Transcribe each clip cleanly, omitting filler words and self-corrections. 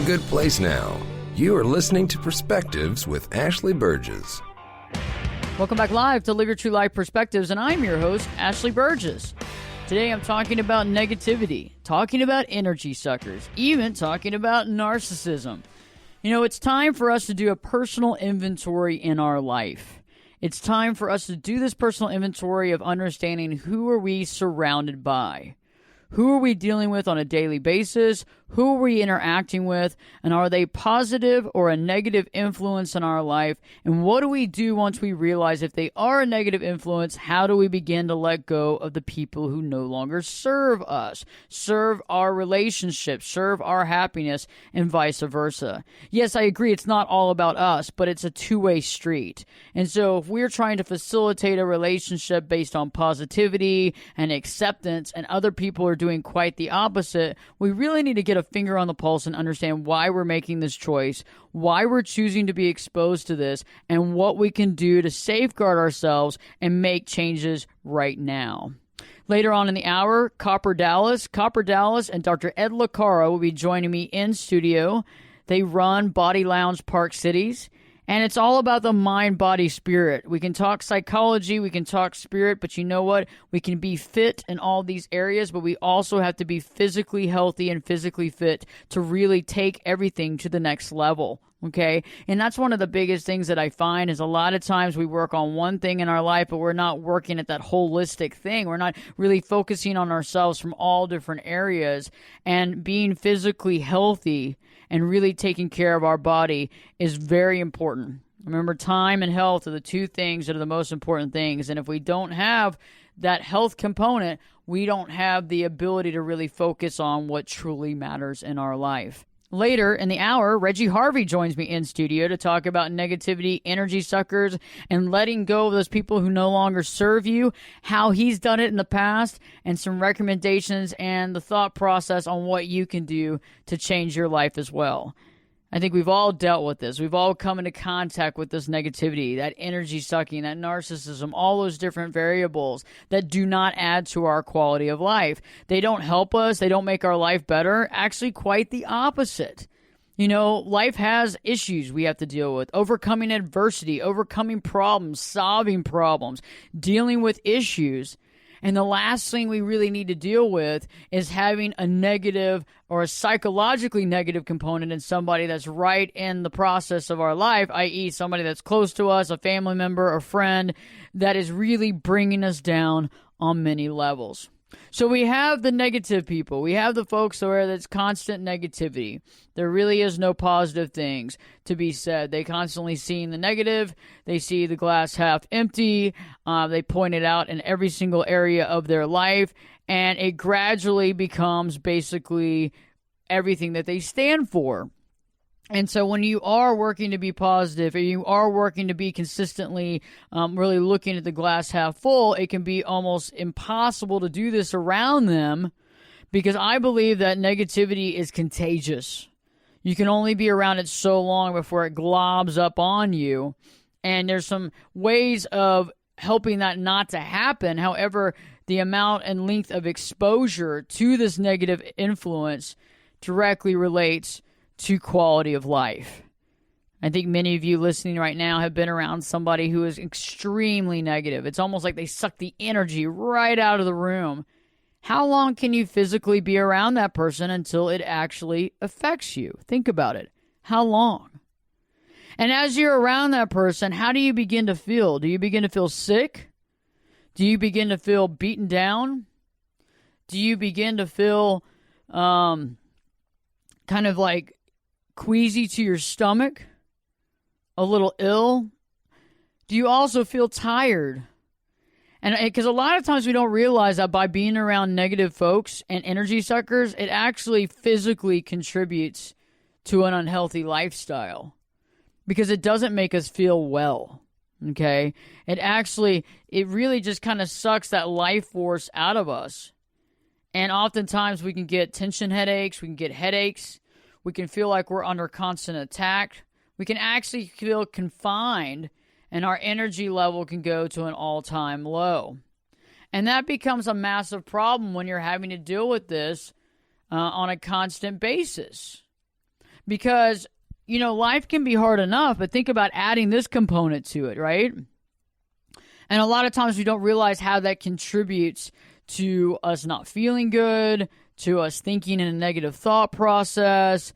a good place now. You are listening to Perspectives with Ashley Burgess. Welcome back live to Live Your True Life Perspectives, and I'm your host, Ashley Burgess. Today I'm talking about negativity, talking about energy suckers, even talking about narcissism. You know, it's time for us to do a personal inventory in our life. It's time for us to do this personal inventory of understanding who are we surrounded by. Who are we dealing with on a daily basis? Who are we interacting with? And are they positive or a negative influence in our life? And what do we do once we realize if they are a negative influence? How do we begin to let go of the people who no longer serve us, serve our relationships, serve our happiness, and vice versa? Yes, I agree it's not all about us, but it's a two-way street. And so if we're trying to facilitate a relationship based on positivity and acceptance, and other people are doing quite the opposite, we really need to get a finger on the pulse and understand why we're making this choice, why we're choosing to be exposed to this, and what we can do to safeguard ourselves and make changes right now. Later on in the hour, Copper Dallas and Dr. Edla Cara will be joining me in studio. They run Body Lounge Park Cities. And it's all about the mind, body, spirit. We can talk psychology, we can talk spirit, but you know what? We can be fit in all these areas, but we also have to be physically healthy and physically fit to really take everything to the next level. Okay? And that's one of the biggest things that I find is a lot of times we work on one thing in our life, but we're not working at that holistic thing. We're not really focusing on ourselves from all different areas. And being physically healthy and really taking care of our body is very important. Remember, time and health are the two things that are the most important things. And if we don't have that health component, we don't have the ability to really focus on what truly matters in our life. Later in the hour, Reggie Harvey joins me in studio to talk about negativity, energy suckers, and letting go of those people who no longer serve you, how he's done it in the past, and some recommendations and the thought process on what you can do to change your life as well. I think we've all dealt with this. We've all come into contact with this negativity, that energy sucking, that narcissism, all those different variables that do not add to our quality of life. They don't help us. They don't make our life better. Actually, quite the opposite. You know, life has issues we have to deal with. Overcoming adversity, overcoming problems, solving problems, dealing with issues. And the last thing we really need to deal with is having a negative or a psychologically negative component in somebody that's right in the process of our life, i.e. somebody that's close to us, a family member, a friend, that is really bringing us down on many levels. So we have the negative people. We have the folks where there's constant negativity. There really is no positive things to be said. They constantly see the negative. They see the glass half empty. They point it out in every single area of their life. And it gradually becomes basically everything that they stand for. And so when you are working to be positive or you are working to be consistently really looking at the glass half full, it can be almost impossible to do this around them because I believe that negativity is contagious. You can only be around it so long before it globs up on you. And there's some ways of helping that not to happen. However, the amount and length of exposure to this negative influence directly relates to quality of life. I think many of you listening right now have been around somebody who is extremely negative. It's almost like they suck the energy right out of the room. How long can you physically be around that person until it actually affects you? Think about it. How long? And as you're around that person, how do you begin to feel? Do you begin to feel sick? Do you begin to feel beaten down? Do you begin to feel kind of like queasy to your stomach, a little ill? Do you also feel tired? And because a lot of times we don't realize that by being around negative folks and energy suckers, it actually physically contributes to an unhealthy lifestyle because it doesn't make us feel well. Okay? It really just kind of sucks that life force out of us. And oftentimes we can get tension headaches, we can get headaches, we can feel like we're under constant attack. We can actually feel confined, and our energy level can go to an all-time low. And that becomes a massive problem when you're having to deal with this on a constant basis. Because, life can be hard enough, but think about adding this component to it, right? And a lot of times we don't realize how that contributes to us not feeling good, to us thinking in a negative thought process.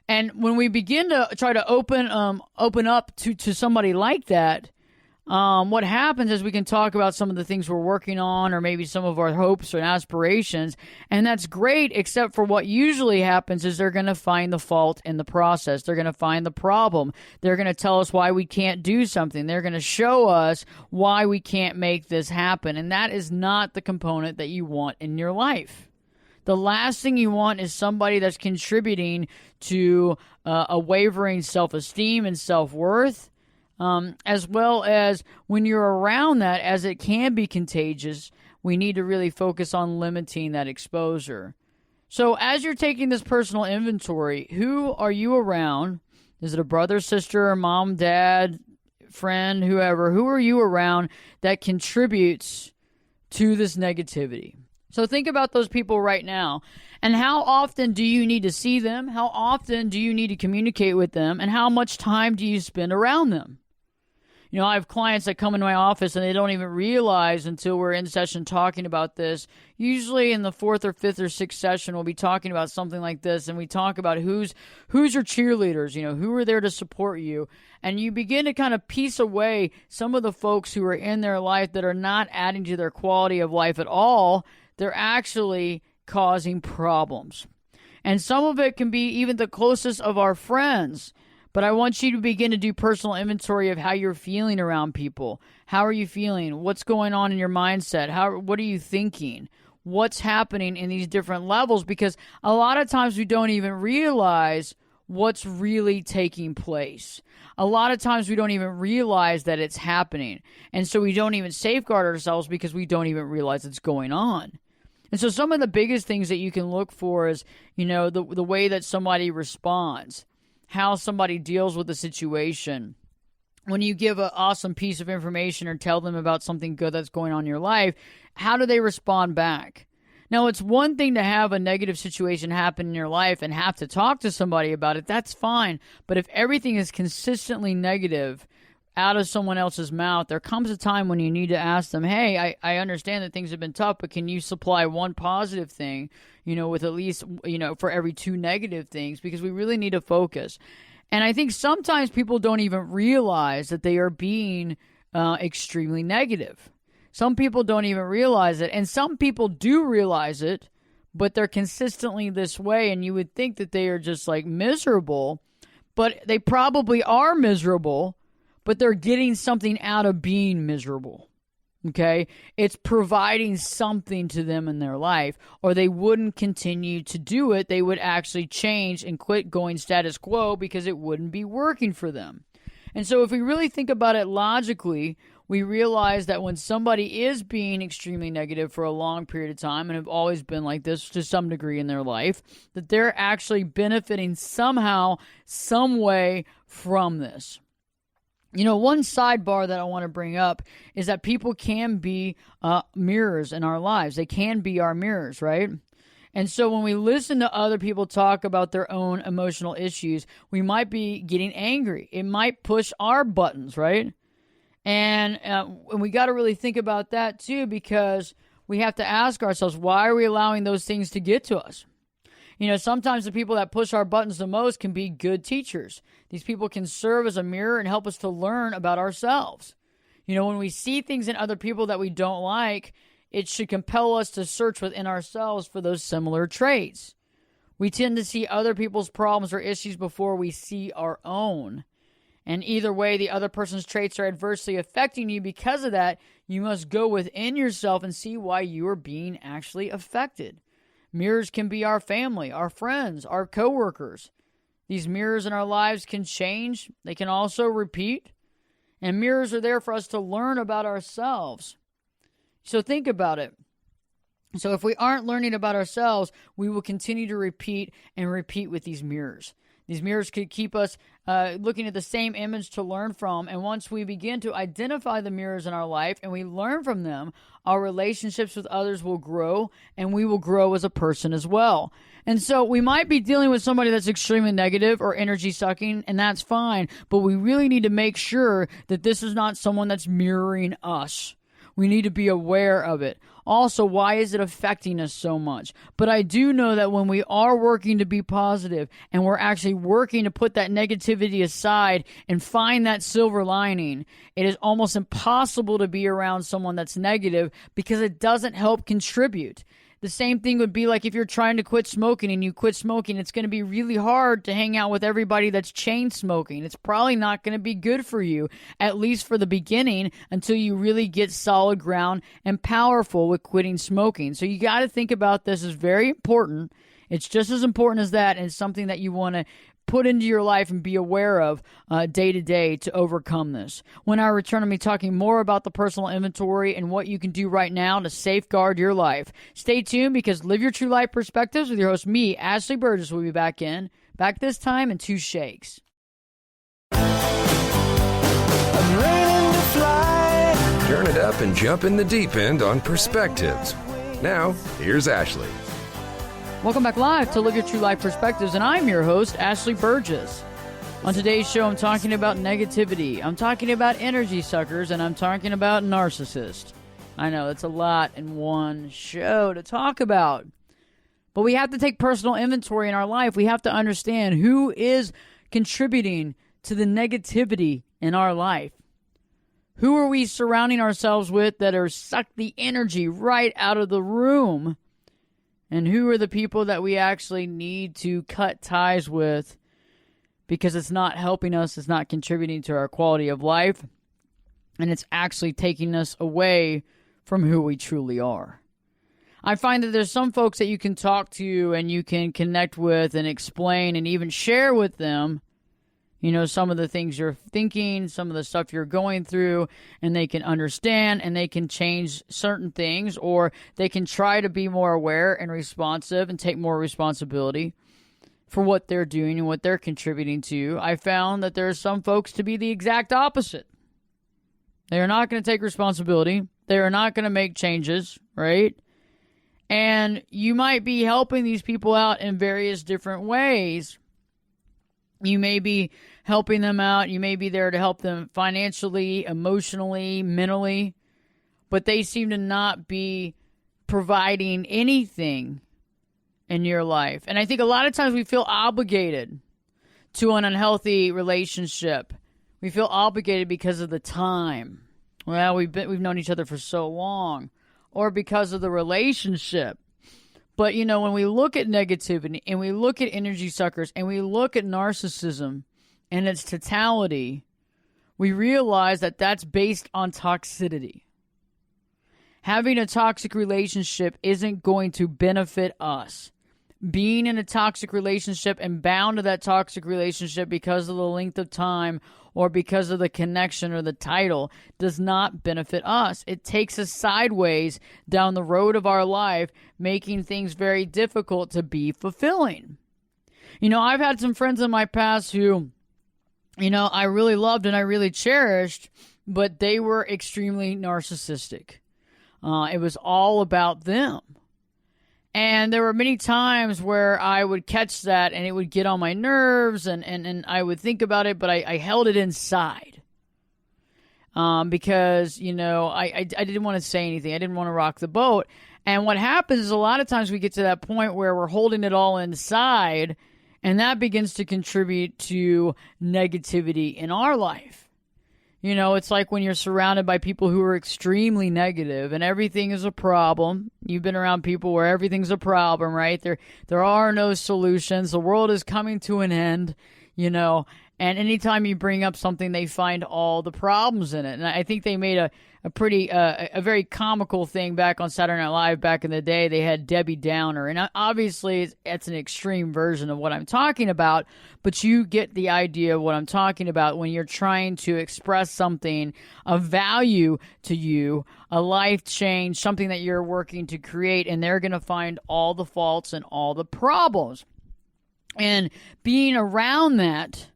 And when we begin to try to open up to somebody like that, what happens is we can talk about some of the things we're working on, or maybe some of our hopes and aspirations, and that's great, except for what usually happens is they're going to find the fault in the process. They're going to find the problem. They're going to tell us why we can't do something. They're going to show us why we can't make this happen, and that is not the component that you want in your life. The last thing you want is somebody that's contributing to a wavering self-esteem and self-worth, as well as when you're around that, as it can be contagious, we need to really focus on limiting that exposure. So as you're taking this personal inventory, who are you around? Is it a brother, sister, mom, dad, friend, whoever? Who are you around that contributes to this negativity? So think about those people right now, and how often do you need to see them? How often do you need to communicate with them? And how much time do you spend around them? I have clients that come into my office and they don't even realize until we're in session talking about this. Usually in the 4th or 5th or 6th session, we'll be talking about something like this, and we talk about who's your cheerleaders, who are there to support you. And you begin to kind of piece away some of the folks who are in their life that are not adding to their quality of life at all. They're actually causing problems. And some of it can be even the closest of our friends. But I want you to begin to do personal inventory of how you're feeling around people. How are you feeling? What's going on in your mindset? What are you thinking? What's happening in these different levels? Because a lot of times we don't even realize what's really taking place. A lot of times we don't even realize that it's happening. And so we don't even safeguard ourselves because we don't even realize it's going on. And so some of the biggest things that you can look for is, the way that somebody responds, how somebody deals with the situation. When you give an awesome piece of information or tell them about something good that's going on in your life, how do they respond back? Now, it's one thing to have a negative situation happen in your life and have to talk to somebody about it. That's fine. But if everything is consistently negative out of someone else's mouth, there comes a time when you need to ask them, hey, I understand that things have been tough, but can you supply one positive thing, with at least, for every 2 negative things, because we really need to focus. And I think sometimes people don't even realize that they are being extremely negative. Some people don't even realize it, and some people do realize it, but they're consistently this way, and you would think that they are just like miserable, but they probably are miserable, but they're getting something out of being miserable, okay? It's providing something to them in their life, or they wouldn't continue to do it. They would actually change and quit going status quo because it wouldn't be working for them. And so if we really think about it logically, we realize that when somebody is being extremely negative for a long period of time and have always been like this to some degree in their life, that they're actually benefiting somehow, some way from this. One sidebar that I want to bring up is that people can be mirrors in our lives. They can be our mirrors, right? And so when we listen to other people talk about their own emotional issues, we might be getting angry. It might push our buttons, right? And we got to really think about that too, because we have to ask ourselves, why are we allowing those things to get to us? Sometimes the people that push our buttons the most can be good teachers. These people can serve as a mirror and help us to learn about ourselves. When we see things in other people that we don't like, it should compel us to search within ourselves for those similar traits. We tend to see other people's problems or issues before we see our own. And either way, the other person's traits are adversely affecting you. Because of that, you must go within yourself and see why you are being actually affected. Mirrors can be our family, our friends, our coworkers. These mirrors in our lives can change. They can also repeat. And mirrors are there for us to learn about ourselves. So think about it. So if we aren't learning about ourselves, we will continue to repeat and repeat with these mirrors. These mirrors could keep us looking at the same image to learn from. And once we begin to identify the mirrors in our life and we learn from them, our relationships with others will grow and we will grow as a person as well. And so we might be dealing with somebody that's extremely negative or energy sucking, and that's fine. But we really need to make sure that this is not someone that's mirroring us. We need to be aware of it. Also, why is it affecting us so much? But I do know that when we are working to be positive and we're actually working to put that negativity aside and find that silver lining, it is almost impossible to be around someone that's negative because it doesn't help contribute. The same thing would be like if you're trying to quit smoking and you quit smoking, it's going to be really hard to hang out with everybody that's chain smoking. It's probably not going to be good for you, at least for the beginning, until you really get solid ground and powerful with quitting smoking. So you got to think about this as very important. It's just as important as that, and it's something that you want to put into your life and be aware of day to day to overcome this. When I return, I'll be talking more about the personal inventory and what you can do right now to safeguard your life. Stay tuned, because Live Your True Life Perspectives with your host, me, Ashley Burgess, will be back this time in 2 shakes. I'm ready to fly. Turn it up and jump in the deep end on Perspectives. Now, here's Ashley. Welcome back live to Live Your True Life Perspectives, and I'm your host, Ashley Burgess. On today's show, I'm talking about negativity, I'm talking about energy suckers, and I'm talking about narcissists. I know, it's a lot in one show to talk about. But we have to take personal inventory in our life. We have to understand who is contributing to the negativity in our life. Who are we surrounding ourselves with that are suck the energy right out of the room? And who are the people that we actually need to cut ties with because it's not helping us, it's not contributing to our quality of life, and it's actually taking us away from who we truly are. I find that there's some folks that you can talk to and you can connect with and explain and even share with them, you know, some of the things you're thinking, some of the stuff you're going through, and they can understand and they can change certain things, or they can try to be more aware and responsive and take more responsibility for what they're doing and what they're contributing to. I found that there are some folks to be the exact opposite. They are not going to take responsibility. They are not going to make changes, right? And you might be helping these people out in various different ways. You may be helping them out. You may be there to help them financially, emotionally, mentally. But they seem to not be providing anything in your life. And I think a lot of times we feel obligated to an unhealthy relationship. We feel obligated because of the time. Well, we've known each other for so long. Or because of the relationship. But, you know, when we look at negativity and we look at energy suckers and we look at narcissism and its totality, we realize that that's based on toxicity. Having a toxic relationship isn't going to benefit us. Being in a toxic relationship and bound to that toxic relationship because of the length of time or because of the connection or the title does not benefit us. It takes us sideways down the road of our life, making things very difficult to be fulfilling. You know, I've had some friends in my past who, you know, I really loved and I really cherished, but they were extremely narcissistic. It was all about them. And there were many times where I would catch that and it would get on my nerves and I would think about it, but I held it inside. Because, you know, I didn't want to say anything. I didn't want to rock the boat. And what happens is a lot of times we get to that point where we're holding it all inside, and that begins to contribute to negativity in our life. You know, it's like when you're surrounded by people who are extremely negative and everything is a problem. You've been around people where everything's a problem, right? There are no solutions. The world is coming to an end, you know, and anytime you bring up something, they find all the problems in it. And I think they made a very comical thing back on Saturday Night Live back in the day. They had Debbie Downer, and obviously it's an extreme version of what I'm talking about, but you get the idea of what I'm talking about when you're trying to express something of value to you, a life change, something that you're working to create, and they're going to find all the faults and all the problems. And being around that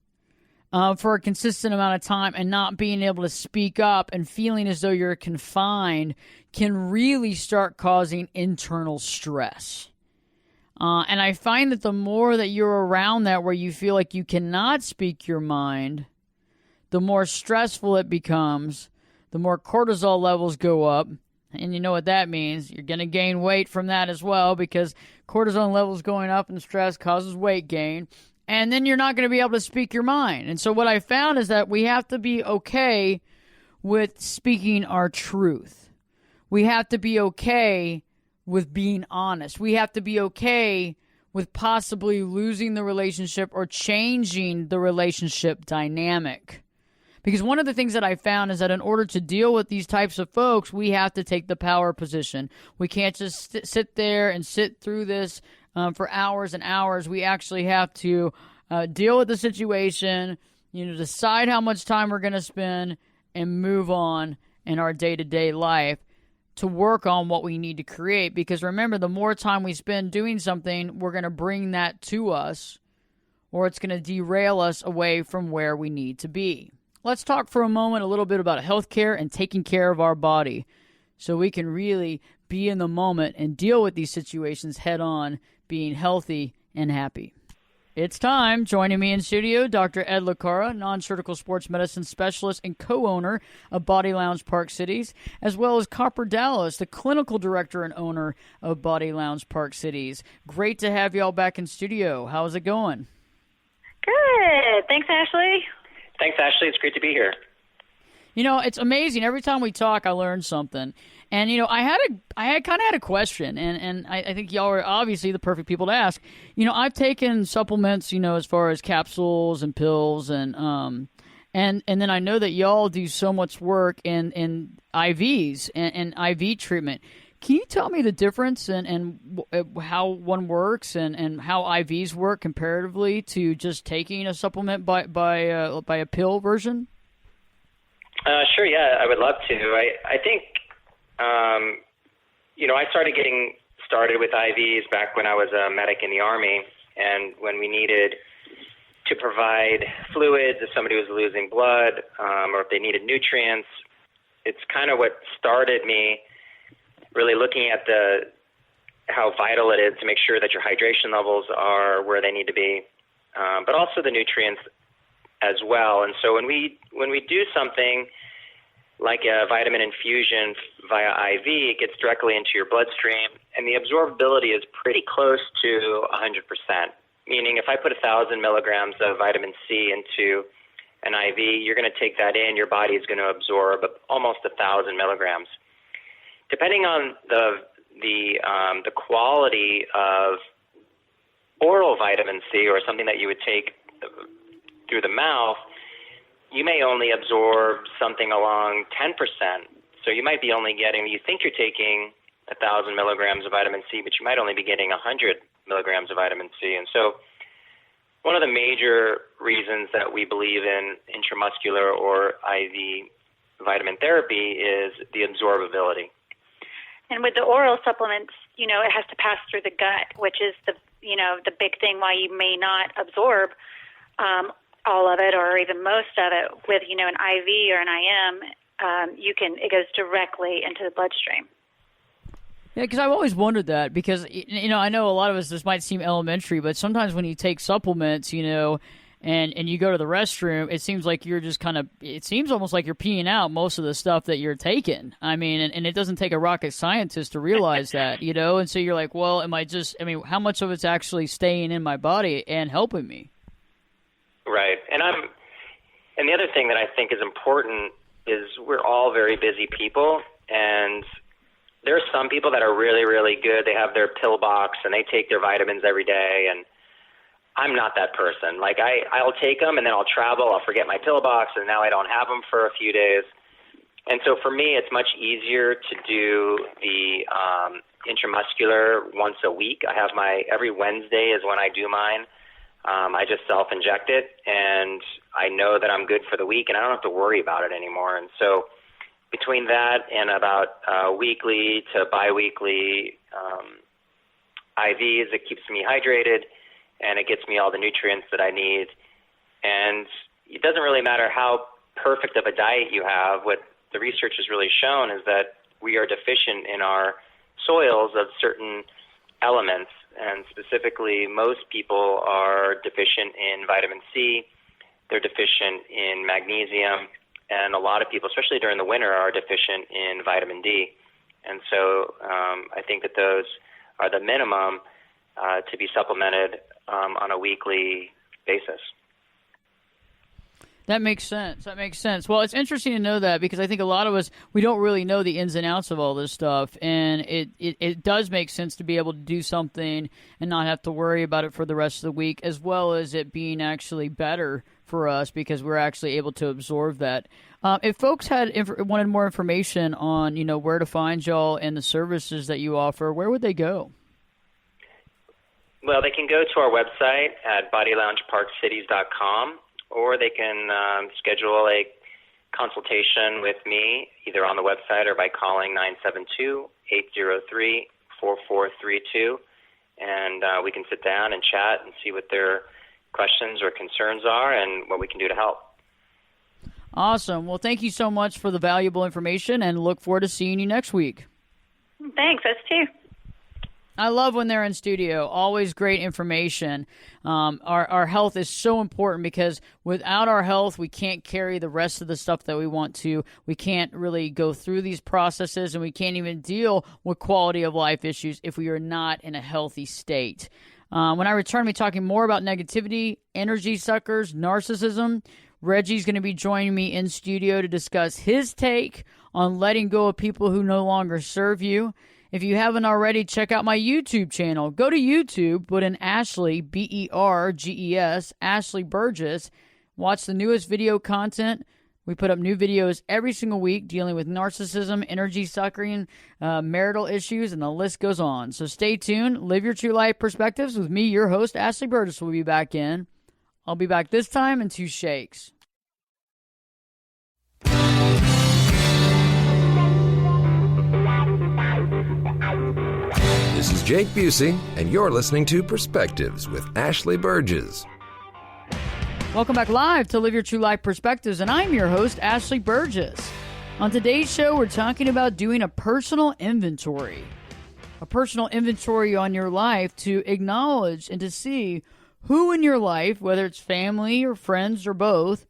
for a consistent amount of time and not being able to speak up and feeling as though you're confined can really start causing internal stress. And I find that the more that you're around that where you feel like you cannot speak your mind, the more stressful it becomes, the more cortisol levels go up. And you know what that means. You're going to gain weight from that as well because cortisol levels going up and stress causes weight gain. And then you're not going to be able to speak your mind. And so what I found is that we have to be okay with speaking our truth. We have to be okay with being honest. We have to be okay with possibly losing the relationship or changing the relationship dynamic. Because one of the things that I found is that in order to deal with these types of folks, we have to take the power position. We can't just sit there and sit through this for hours and hours. We actually have to deal with the situation, decide how much time we're going to spend and move on in our day-to-day life to work on what we need to create. Because remember, the more time we spend doing something, we're going to bring that to us, or it's going to derail us away from where we need to be. Let's talk for a moment a little bit about healthcare and taking care of our body so we can really be in the moment and deal with these situations head on, being healthy and happy. It's time. Joining me in studio, Dr. Ed Cara, non-surgical sports medicine specialist and co-owner of Body Lounge Park Cities, as well as Copper Dallas, the clinical director and owner of Body Lounge Park Cities. Great to have you all back in studio. How's it going? Good. Thanks, Ashley. Thanks, Ashley. It's great to be here. It's amazing. Every time we talk, I learn something. And, I kind of had a question, and I think y'all are obviously the perfect people to ask. I've taken supplements, as far as capsules and pills, and then I know that y'all do so much work in IVs and IV treatment. Can you tell me the difference and how one works and how IVs work comparatively to just taking a supplement by a pill version? Sure, yeah, I would love to. I think, I started getting started with IVs back when I was a medic in the Army, and when we needed to provide fluids if somebody was losing blood or if they needed nutrients. It's kind of what started me really looking at how vital it is to make sure that your hydration levels are where they need to be, but also the nutrients as well. And so when we do something like a vitamin infusion via IV, it gets directly into your bloodstream, and the absorbability is pretty close to 100%. Meaning if I put 1,000 milligrams of vitamin C into an IV, you're going to take that in, your body is going to absorb almost 1,000 milligrams. Depending on the quality of oral vitamin C or something that you would take through the mouth, you may only absorb something along 10%. So you might be only getting, you think you're taking 1,000 milligrams of vitamin C, but you might only be getting 100 milligrams of vitamin C. And so one of the major reasons that we believe in intramuscular or IV vitamin therapy is the absorbability. And with the oral supplements, it has to pass through the gut, which is the big thing why you may not absorb all of it or even most of it. With, an IV or an IM, it goes directly into the bloodstream. Yeah, because I've always wondered that because, I know a lot of us, this might seem elementary, but sometimes when you take supplements, and you go to the restroom, it seems like you're just it seems almost like you're peeing out most of the stuff that you're taking. I mean, and it doesn't take a rocket scientist to realize that, and so you're like, well, how much of it's actually staying in my body and helping me? Right. And the other thing that I think is important is we're all very busy people, and there are some people that are really, really good. They have their pill box and they take their vitamins every day, and I'm not that person. Like I'll take them and then I'll travel, I'll forget my pill box, and now I don't have them for a few days. And so for me, it's much easier to do the intramuscular once a week. I have every Wednesday is when I do mine. I just self-inject it, and I know that I'm good for the week, and I don't have to worry about it anymore. And so between that and about weekly to biweekly IVs, it keeps me hydrated. and it gets me all the nutrients that I need. And it doesn't really matter how perfect of a diet you have. What the research has really shown is that we are deficient in our soils of certain elements, and specifically most people are deficient in vitamin C, they're deficient in magnesium, and a lot of people, especially during the winter, are deficient in vitamin D. And so I think that those are the minimum to be supplemented on a weekly basis. That makes sense. That makes sense. Well, it's interesting to know that, because I think a lot of us, we don't really know the ins and outs of all this stuff. And it does make sense to be able to do something and not have to worry about it for the rest of the week, as well as it being actually better for us because we're actually able to absorb that. If folks wanted more information on, where to find y'all and the services that you offer, where would they go? Well, they can go to our website at bodyloungeparkcities.com, or they can schedule a consultation with me either on the website or by calling 972-803-4432, and we can sit down and chat and see what their questions or concerns are and what we can do to help. Awesome. Well, thank you so much for the valuable information, and look forward to seeing you next week. Thanks. Us too. I love when they're in studio. Always great information. Our health is so important, because without our health, we can't carry the rest of the stuff that we want to. We can't really go through these processes, and we can't even deal with quality of life issues if we are not in a healthy state. When I return, we'll be talking more about negativity, energy suckers, narcissism. Reggie's going to be joining me in studio to discuss his take on letting go of people who no longer serve you. If you haven't already, check out my YouTube channel. Go to YouTube, put in Ashley, Berges, Ashley Burgess. Watch the newest video content. We put up new videos every single week dealing with narcissism, energy suckering, marital issues, and the list goes on. So stay tuned. Live your true life perspectives with me, your host, Ashley Burgess, will be back in. I'll be back this time in 2 shakes. This is Jake Busey, and you're listening to Perspectives with Ashley Burgess. Welcome back live to Live Your True Life Perspectives, and I'm your host, Ashley Burgess. On today's show, we're talking about doing a personal inventory. A personal inventory on your life to acknowledge and to see who in your life, whether it's family or friends or both,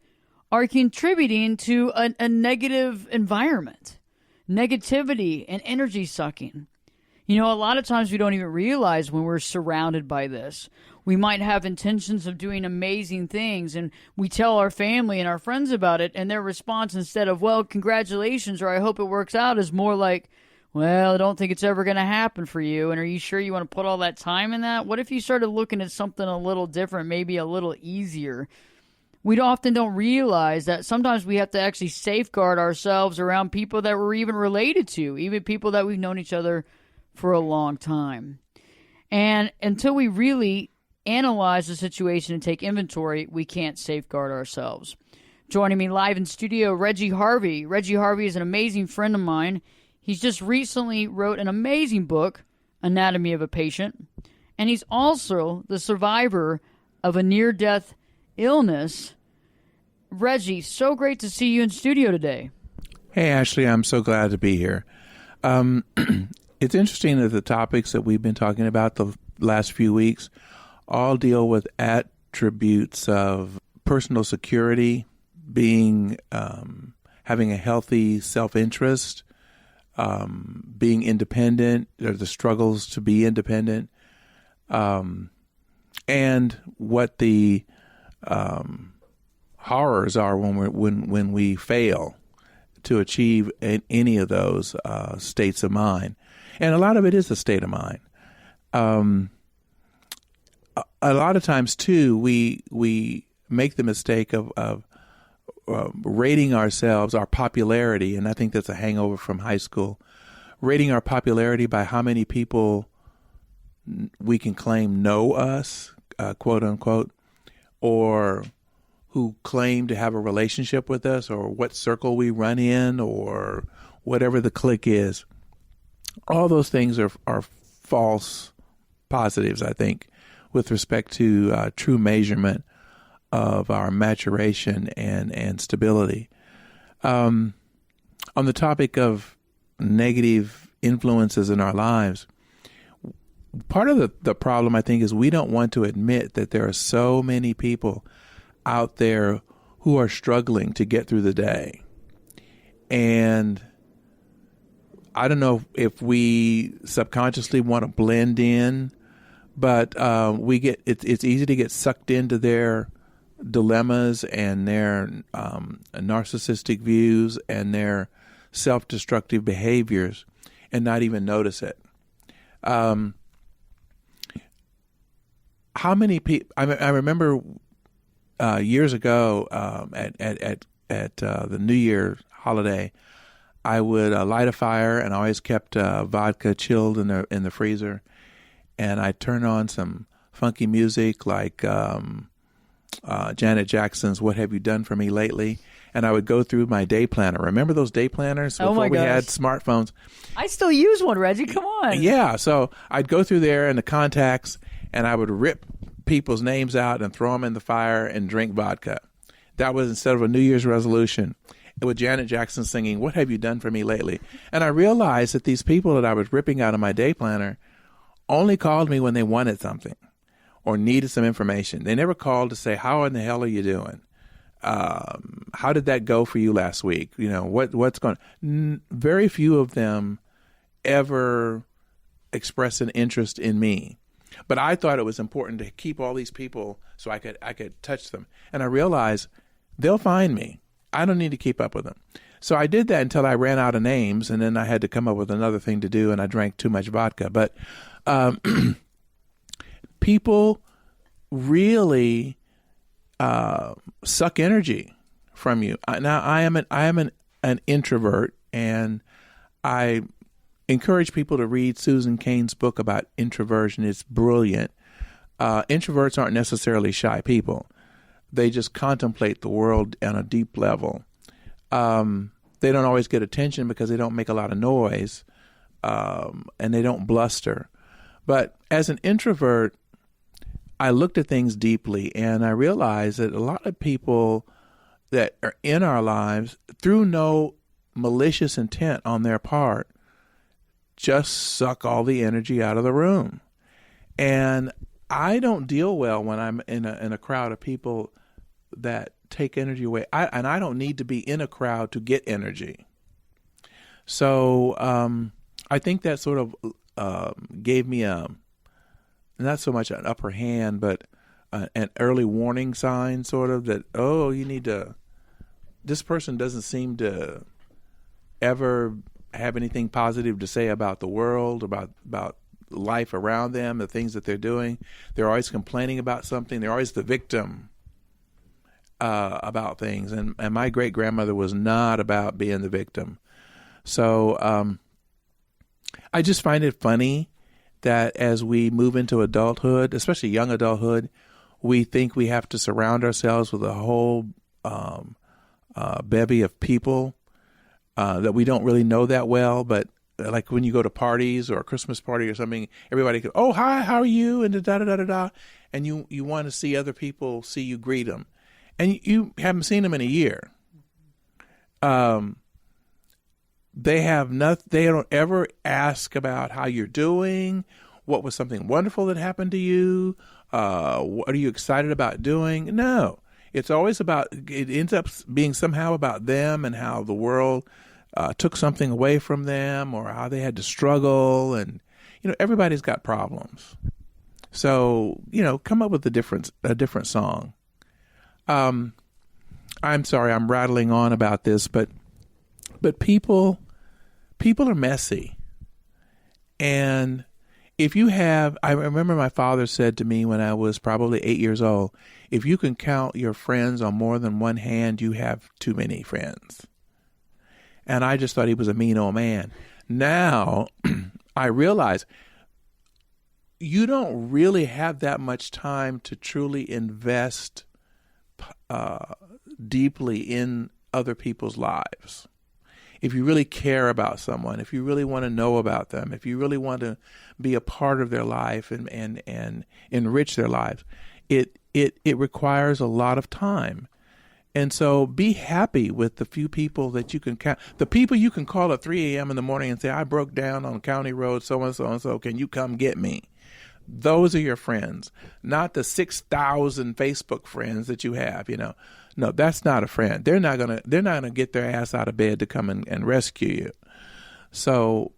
are contributing to a negative environment, negativity and energy sucking. A lot of times we don't even realize when we're surrounded by this. We might have intentions of doing amazing things, and we tell our family and our friends about it, and their response, instead of, well, congratulations, or I hope it works out, is more like, well, I don't think it's ever going to happen for you, and are you sure you want to put all that time in that? What if you started looking at something a little different, maybe a little easier? We often don't realize that sometimes we have to actually safeguard ourselves around people that we're even related to, even people that we've known each other for a long time. And until we really analyze the situation and take inventory, we can't safeguard ourselves. Joining me live in studio, Reggie Harvey. Reggie Harvey is an amazing friend of mine. He's just recently wrote an amazing book, Anatomy of a Patient, and he's also the survivor of a near-death illness. Reggie, so great to see you in studio today. Hey, Ashley, I'm so glad to be here. It's interesting that the topics that we've been talking about the last few weeks all deal with attributes of personal security, being having a healthy self-interest, being independent, or the struggles to be independent, and what the horrors are when we fail to achieve any of those states of mind. And a lot of it is a state of mind. A lot of times, too, we make the mistake of rating ourselves, our popularity, and I think that's a hangover from high school, rating our popularity by how many people we can claim know us, quote unquote, or who claim to have a relationship with us, or what circle we run in, or whatever the clique is. All those things are false positives, I think, with respect to true measurement of our maturation and stability. On the topic of negative influences in our lives, part of the problem, I think, is we don't want to admit that there are so many people out there who are struggling to get through the day. And I don't know if we subconsciously want to blend in, but it's easy to get sucked into their dilemmas and their narcissistic views and their self-destructive behaviors and not even notice it. How many people? I remember years ago at the New Year holiday, I would light a fire, and I always kept vodka chilled in the freezer, and I'd turn on some funky music like Janet Jackson's "What Have You Done for Me Lately," and I would go through my day planner. Remember those day planners before we had smartphones? I still use one, Reggie. Come on. Yeah, so I'd go through there in the contacts, and I would rip people's names out and throw them in the fire and drink vodka. That was instead of a New Year's resolution. With Janet Jackson singing, "What Have You Done for Me Lately?" And I realized that these people that I was ripping out of my day planner only called me when they wanted something or needed some information. They never called to say, "How in the hell are you doing? How did that go for you last week? You know, what's going on?" Very few of them ever expressed an interest in me. But I thought it was important to keep all these people so I could touch them. And I realized they'll find me. I don't need to keep up with them. So I did that until I ran out of names, and then I had to come up with another thing to do, and I drank too much vodka. But people really suck energy from you. Now, I am an introvert, and I encourage people to read Susan Cain's book about introversion. It's brilliant. Introverts aren't necessarily shy people. They just contemplate the world on a deep level. They don't always get attention because they don't make a lot of noise, and they don't bluster. But as an introvert, I looked at things deeply, and I realized that a lot of people that are in our lives, through no malicious intent on their part, just suck all the energy out of the room. And I don't deal well when I'm in a crowd of people that take energy away. I don't need to be in a crowd to get energy. So I think that sort of gave me not so much an upper hand, but an early warning sign, sort of, that, oh, you need to, this person doesn't seem to ever have anything positive to say about the world, about life around them, the things that they're doing. They're always complaining about something. They're always the victim about things. And my great-grandmother was not about being the victim. So I just find it funny that as we move into adulthood, especially young adulthood, we think we have to surround ourselves with a whole bevy of people that we don't really know that well. But like when you go to parties or a Christmas party or something, everybody goes, "Oh, hi, how are you?" and da-da-da-da-da. And you want to see other people see you greet them. And you haven't seen them in a year. They don't ever ask about how you're doing, what was something wonderful that happened to you, what are you excited about doing? No. It ends up being somehow about them and how the world took something away from them, or how they had to struggle. And, everybody's got problems. So, come up with a different song. I'm sorry, I'm rattling on about this, but people are messy. And if you have, I remember my father said to me when I was probably 8 years old, if you can count your friends on more than one hand, you have too many friends. And I just thought he was a mean old man. Now I realize you don't really have that much time to truly invest deeply in other people's lives. if you really care about someone, if you really want to know about them, if you really want to be a part of their life and enrich their lives, it requires a lot of time. And so be happy with the few people that you can count. The people you can call at 3 a.m. in the morning and say, I broke down on County Road so-and-so, can you come get me? Those are your friends, not the 6,000 Facebook friends that you have, No, that's not a friend. They're not gonna get their ass out of bed to come and rescue you. So,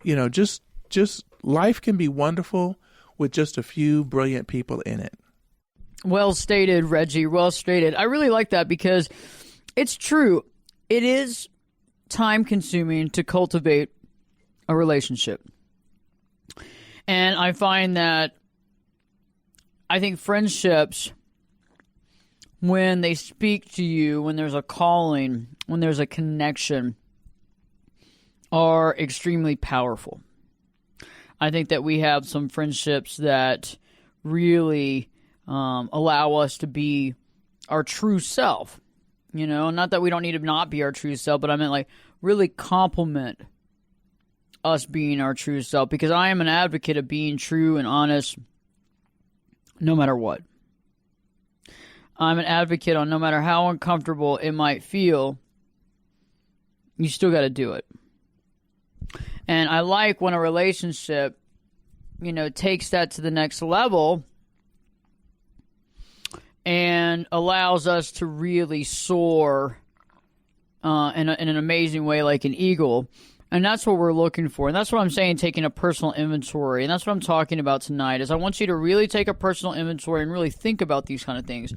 just life can be wonderful with just a few brilliant people in it. Well stated, Reggie. Well stated. I really like that because it's true. It is time consuming to cultivate a relationship. And I find that I think friendships, when they speak to you, when there's a calling, when there's a connection, are extremely powerful. I think that we have some friendships that really allow us to be our true self. Not that we don't need to not be our true self, but I meant really complement us being our true self, because I am an advocate of being true and honest no matter what. I'm an advocate on no matter how uncomfortable it might feel, you still got to do it. And I like when a relationship, takes that to the next level and allows us to really soar in an amazing way, like an eagle. And that's what we're looking for. And that's what I'm saying, taking a personal inventory. And that's what I'm talking about tonight, is I want you to really take a personal inventory and really think about these kind of things.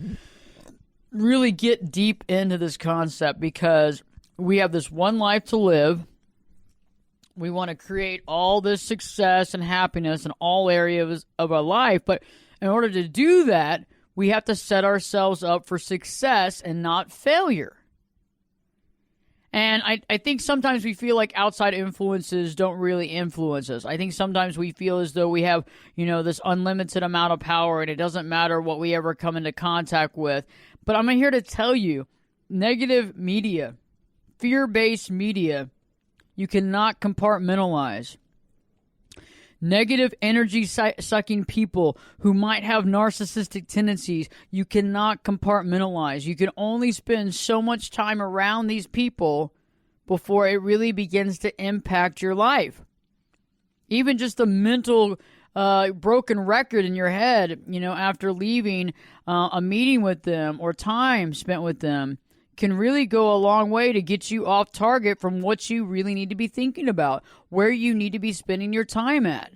Really get deep into this concept, because we have this one life to live. We want to create all this success and happiness in all areas of our life. But in order to do that, we have to set ourselves up for success and not failure. And I think sometimes we feel like outside influences don't really influence us. I think sometimes we feel as though we have, this unlimited amount of power and it doesn't matter what we ever come into contact with. But I'm here to tell you, negative media, fear-based media, you cannot compartmentalize. Negative energy-sucking people who might have narcissistic tendencies, you cannot compartmentalize. You can only spend so much time around these people before it really begins to impact your life. Even just the mental broken record in your head, after leaving a meeting with them or time spent with them, can really go a long way to get you off target from what you really need to be thinking about, where you need to be spending your time at.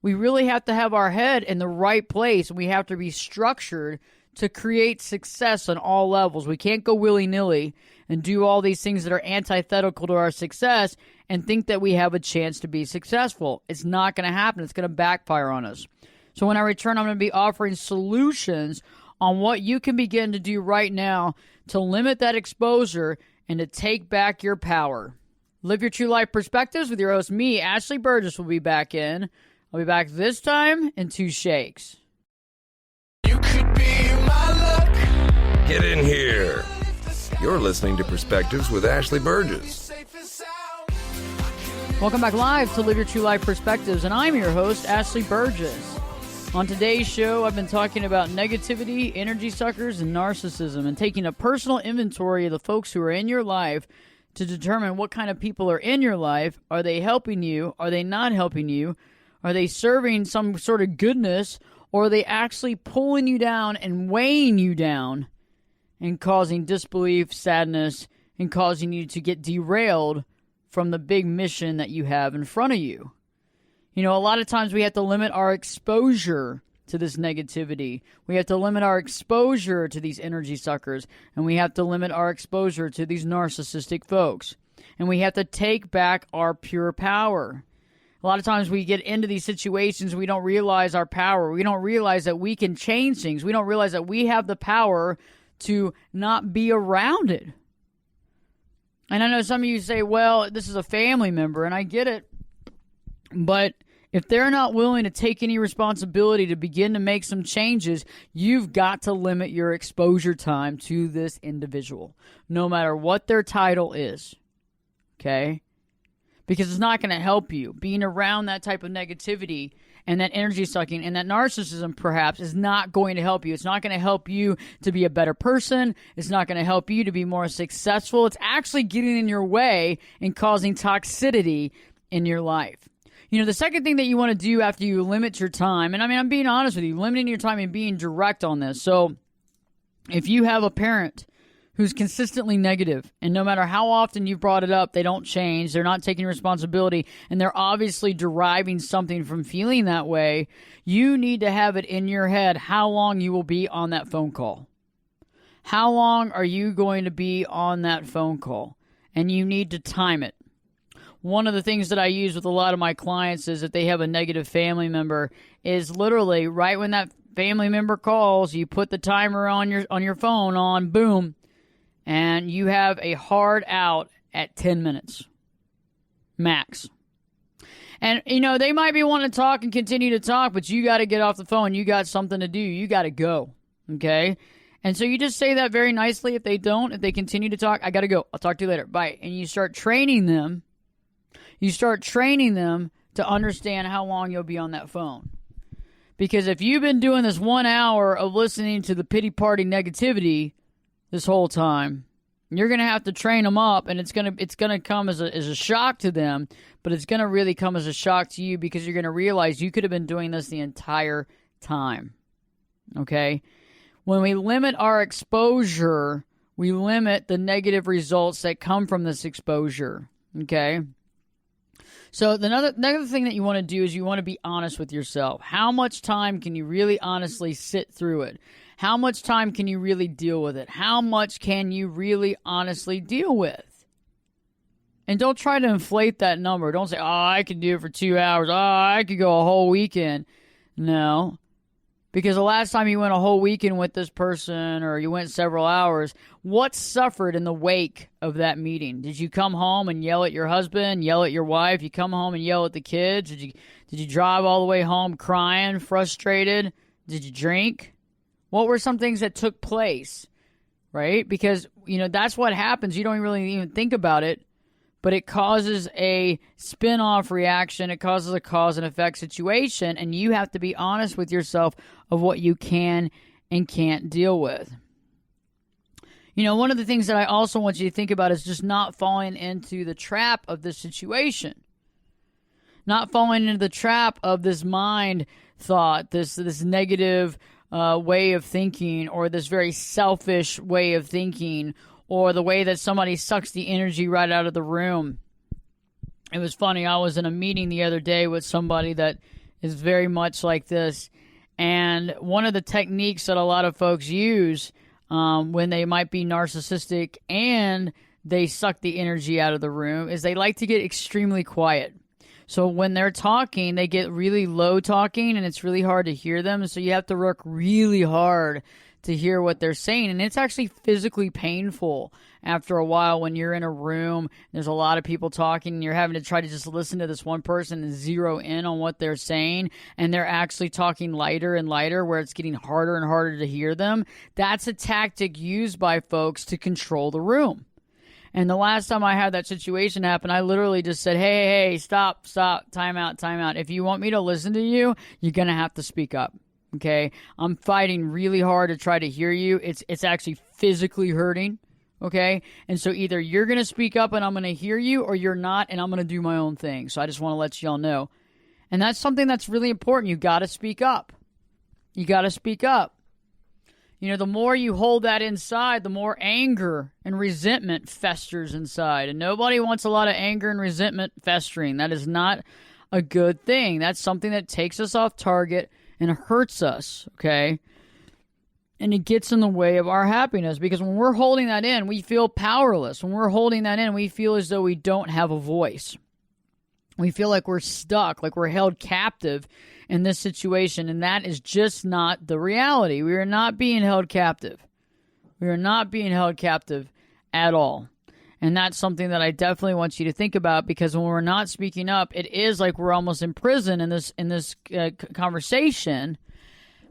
We really have to have our head in the right place. We have to be structured to create success on all levels. We can't go willy-nilly and do all these things that are antithetical to our success and think that we have a chance to be successful. It's not going to happen. It's going to backfire on us. So when I return, I'm going to be offering solutions on what you can begin to do right now to limit that exposure and to take back your power. Live Your True Life Perspectives with your host, me, Ashley Burgess, will be back in. I'll be back this time in 2 shakes. You could be my luck. Get in here. You're listening to Perspectives with Ashley Burgess. Welcome back live to Live Your True Life Perspectives, and I'm your host, Ashley Burgess. On today's show, I've been talking about negativity, energy suckers, and narcissism, and taking a personal inventory of the folks who are in your life to determine what kind of people are in your life. Are they helping you? Are they not helping you? Are they serving some sort of goodness, or are they actually pulling you down and weighing you down and causing disbelief, sadness, and causing you to get derailed from the big mission that you have in front of you? A lot of times we have to limit our exposure to this negativity. We have to limit our exposure to these energy suckers, and we have to limit our exposure to these narcissistic folks. And we have to take back our pure power. A lot of times we get into these situations, we don't realize our power. We don't realize that we can change things. We don't realize that we have the power to not be around it. And I know some of you say, well, this is a family member, and I get it. But if they're not willing to take any responsibility to begin to make some changes, you've got to limit your exposure time to this individual, no matter what their title is. Okay? because it's not going to help you. Being around that type of negativity and that energy sucking and that narcissism perhaps is not going to help you. It's not going to help you to be a better person. It's not going to help you to be more successful. It's actually getting in your way and causing toxicity in your life. You know, the second thing that you want to do after you limit your time, and I mean, I'm being honest with you, limiting your time and being direct on this. So if you have a parent who's consistently negative, and no matter how often you've brought it up, they don't change, they're not taking responsibility, and they're obviously deriving something from feeling that way, you need to have it in your head how long you will be on that phone call. How long are you going to be on that phone call? And you need to time it. One of the things that I use with a lot of my clients is if they have a negative family member is literally right when that family member calls, you put the timer on your phone on, boom, and you have a hard out at 10 minutes max. And, you know, they might be wanting to talk and continue to talk, but you got to get off the phone. You got something to do. You got to go, okay? And so you just say that very nicely. If they don't, if they continue to talk, I got to go. I'll talk to you later. Bye. And you start training them. You start training them to understand how long you'll be on that phone. Because if you've been doing this 1 hour of listening to the pity party negativity this whole time, you're going to have to train them up, and it's going to come as a shock to them, but it's going to really come as a shock to you because you're going to realize you could have been doing this the entire time. Okay? When we limit our exposure, we limit the negative results that come from this exposure. Okay? So another thing that you want to do is you want to be honest with yourself. How much time can you really honestly sit through it? How much time can you really deal with it? How much can you really honestly deal with? And don't try to inflate that number. Don't say, I can do it for 2 hours. I could go a whole weekend. No. Because the last time you went a whole weekend with this person or you went several hours, what suffered in the wake of that meeting? Did you come home and yell at your husband, yell at your wife? You come home and yell at the kids? Did you drive all the way home crying, frustrated? Did you drink? What were some things that took place, right? Because, you know, that's what happens. You don't really even think about it, but it causes a spin-off reaction. It causes a cause and effect situation, and you have to be honest with yourself of what you can and can't deal with. You know, one of the things that I also want you to think about is just not falling into the trap of this situation. Not falling into the trap of this mind thought, this negative way of thinking, or this very selfish way of thinking, or the way that somebody sucks the energy right out of the room. It was funny. I was in a meeting the other day with somebody that is very much like this. And one of the techniques that a lot of folks use when they might be narcissistic and they suck the energy out of the room is they like to get extremely quiet. So when they're talking, they get really low talking, and it's really hard to hear them. So you have to work really hard to hear what they're saying. And it's actually physically painful after a while when you're in a room, there's a lot of people talking, and you're having to try to just listen to this one person and zero in on what they're saying, and they're actually talking lighter and lighter where it's getting harder and harder to hear them. That's a tactic used by folks to control the room. And the last time I had that situation happen, I literally just said, hey, stop, time out. If you want me to listen to you, you're going to have to speak up. Okay, I'm fighting really hard to try to hear you. It's actually physically hurting. Okay, and so either you're going to speak up and I'm going to hear you, or you're not, and I'm going to do my own thing. So I just want to let y'all know. And that's something that's really important. You got to speak up. You got to speak up. You know, the more you hold that inside, the more anger and resentment festers inside. And nobody wants a lot of anger and resentment festering. That is not a good thing. That's something that takes us off target and hurts us, okay? And it gets in the way of our happiness, because when we're holding that in, we feel powerless. When we're holding that in, we feel as though we don't have a voice. We feel like we're stuck, like we're held captive in this situation, and that is just not the reality. We are not being held captive. We are not being held captive at all. And that's something that I definitely want you to think about, because when we're not speaking up, it is like we're almost in prison in this conversation,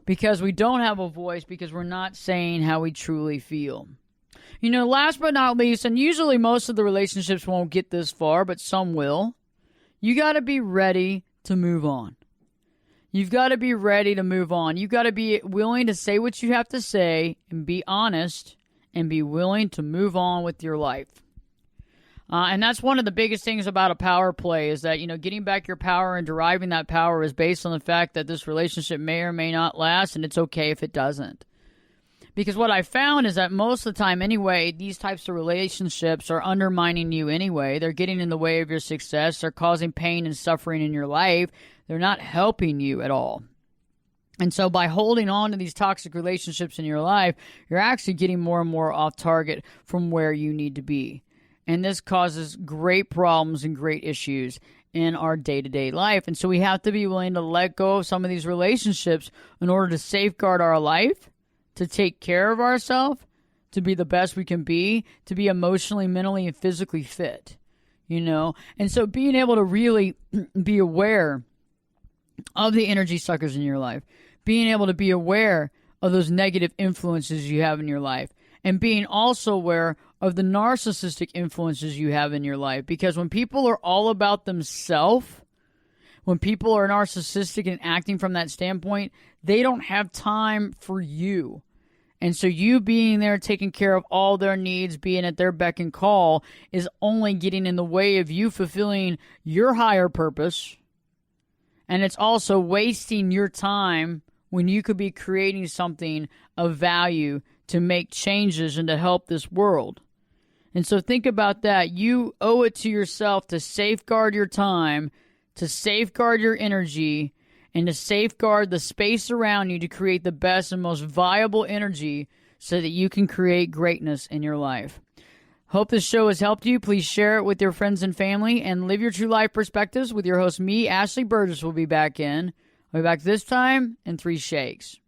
because we don't have a voice, because we're not saying how we truly feel. You know, last but not least, and usually most of the relationships won't get this far, but some will. You got to be ready to move on. You've got to be ready to move on. You've got to be willing to say what you have to say and be honest and be willing to move on with your life. And that's one of the biggest things about a power play is that, getting back your power and deriving that power is based on the fact that this relationship may or may not last, and it's okay if it doesn't. Because what I found is that most of the time anyway, these types of relationships are undermining you anyway. They're getting in the way of your success. They're causing pain and suffering in your life. They're not helping you at all. And so by holding on to these toxic relationships in your life, you're actually getting more and more off target from where you need to be. And this causes great problems and great issues in our day-to-day life. And so we have to be willing to let go of some of these relationships in order to safeguard our life, to take care of ourselves, to be the best we can be, to be emotionally, mentally, and physically fit, And so being able to really be aware of the energy suckers in your life, being able to be aware of those negative influences you have in your life, and being also aware of the narcissistic influences you have in your life. Because when people are all about themselves, when people are narcissistic and acting from that standpoint, they don't have time for you. And so you being there, taking care of all their needs, being at their beck and call, is only getting in the way of you fulfilling your higher purpose. And it's also wasting your time when you could be creating something of value to make changes and to help this world. And so think about that. You owe it to yourself to safeguard your time, to safeguard your energy, and to safeguard the space around you to create the best and most viable energy so that you can create greatness in your life. Hope this show has helped you. Please share it with your friends and family and live your true life perspectives with your host, me, Ashley Burgess, will be back in. I'll be back this time in 3 shakes.